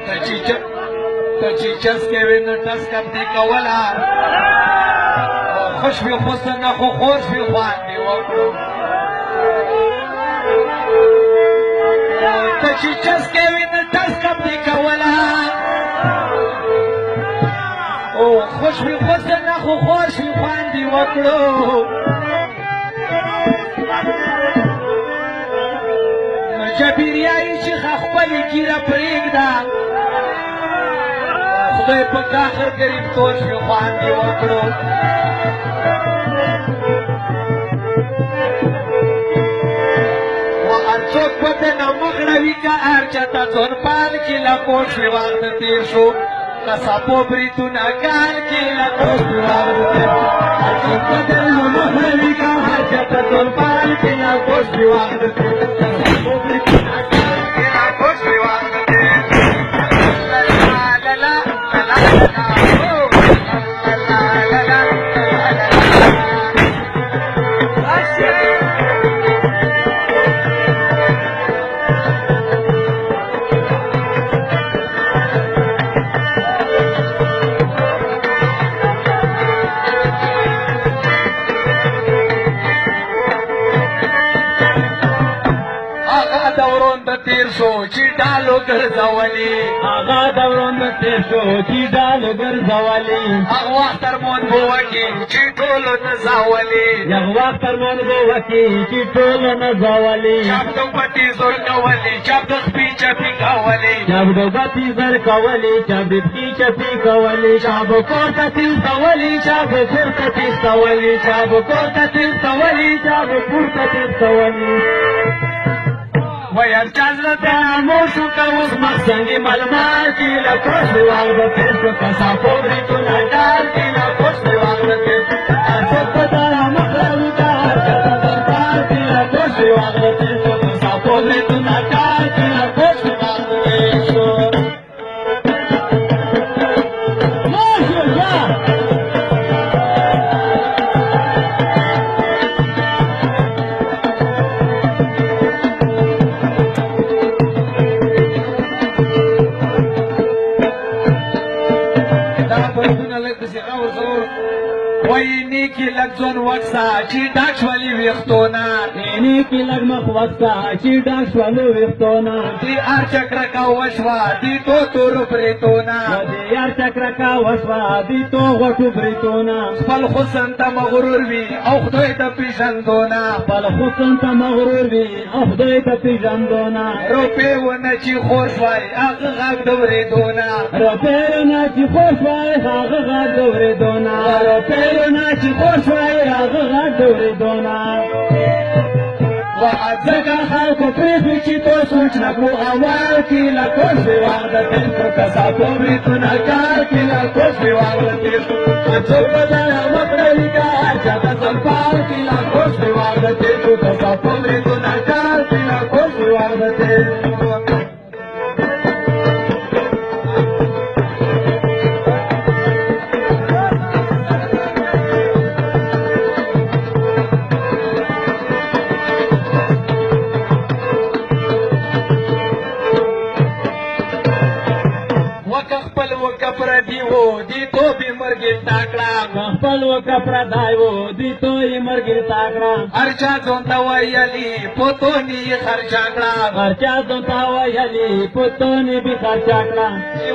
ته چې چسکې وې نو ټسکه دې کوله خوش وي خو څنګه خو خوش وي خوند دې وکړو ته چې چسکې وې نو ټسکه دې کوله خوش وي خو څنګه خو خوش وي خوند دې وکړو جبیریایي چې خپلې ګیره پرېږده خدای په کاخر ګریب تور شوي خوند یې وکړو هر څوک به دنه مغړوي که هر چاته ځون پال کې له کوټ شوي وخت تېر شو که څپو بریتونه کال کې له کوټ شوي وخت تېر شو هر څوک به دنه مغړوي که هر چاته ځون پال کې له کوټ شوي وخت تېر شو تیر شو چې ډالو ګرځولي هغه دوران تیر شو چې ډالو ګرځولي هغه وخت ترمون به وکړي چې ټولو نه ځاولي هغه وخت ترمون به وکړي چې ټولو نه ځاولي چاپ د پټي زور کولي چاپ د خپې چپې کولي چاپ د پټي زور کولي چاپ د خپې چپې کولي چاپ کوټه تیستولي چاپ کوټه تیستولي چاپ کوټه تیستولي چاپ کوټه تیستولي ویل چازرته موشو که اوس مخزنګي ملمال کې له کوشي واغده تېر شو کسا پوبریتونه ډال کې له کوشي واغده تېر شو هر څوک به داره مخ راوي که هر چاته دربار کې له کوشي واغده تېر شو کسا پوبریتونه ډال کې له کوشي واغده تېر شو ماشاءالله وایي نیکي لږ ځون وکسه چې ډاک شولي ویښتونه نیکي لږ مخ وکسه چې ډاک شولو ویښتونه دې هر چکرکه وشوه دې تو تورو بریتونه دې هر چکرکه وشوه دې تو غوټو بریتونه خپل حسن ته مغرور وي او خدای ته پېژندونه خپل حسن ته مغرور وي او خدای ته پېژندونه روپۍ ونه چې خور شوی هغه غږ د ورېدونه روپۍ ونه چې خور شوی هغه غږ د ورېدونه روپۍ ونه چې خور شوی هغه غږ د ورېدونه ځکه خلکو پرېښي چې تو سوچ نه کړو اول کې له کوشي واغده تېر شو کسا پوبریتونه کار کې له کوشي واغده تېر شو څوک به داره مخړوي که هر چاته سلپال کې له کوشي واغده تېر شو کسا پوبریتونه کار کې له کوشي واغده تېر شو پردی وو دی تو بھی مرگی تاکڑا خپل وکه پردای وو دی تو یې مرګ تاکړه هر چا ځون ته ویلي پوتونی یې خرچا کړه هر چا ځون ته ویلي پوتونی به خرچا کړه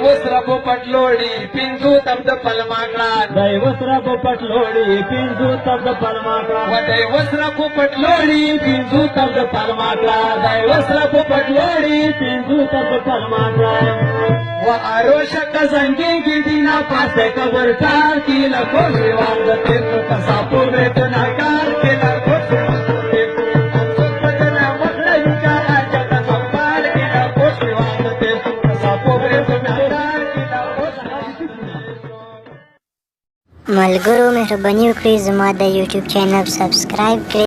اوس ربو پټلوړي پینځو تم د پلما کړه دی اوس ربو پټلوړي پینځو تم د پلما کړه دی اوس ربو پټلوړي پینځو تم د پلما کړه دی اوس ربو پټلوړي پینځو تم د پلما کړه و آروشه کزنگی گی دینا پاسه کبر کار کی لکوشی واغده تیر کو کسا پوبریتونه کار کی لکوشی واغده تیر کو انسوک بدنا مخلوی که آجتا سنبال کی لکوشی واغده تیر کو کسا پوبریتونه کار کی لکوشی ملګرو مهرباني وکړئ زما د یوټیوب چینل سبسکرایب کړئ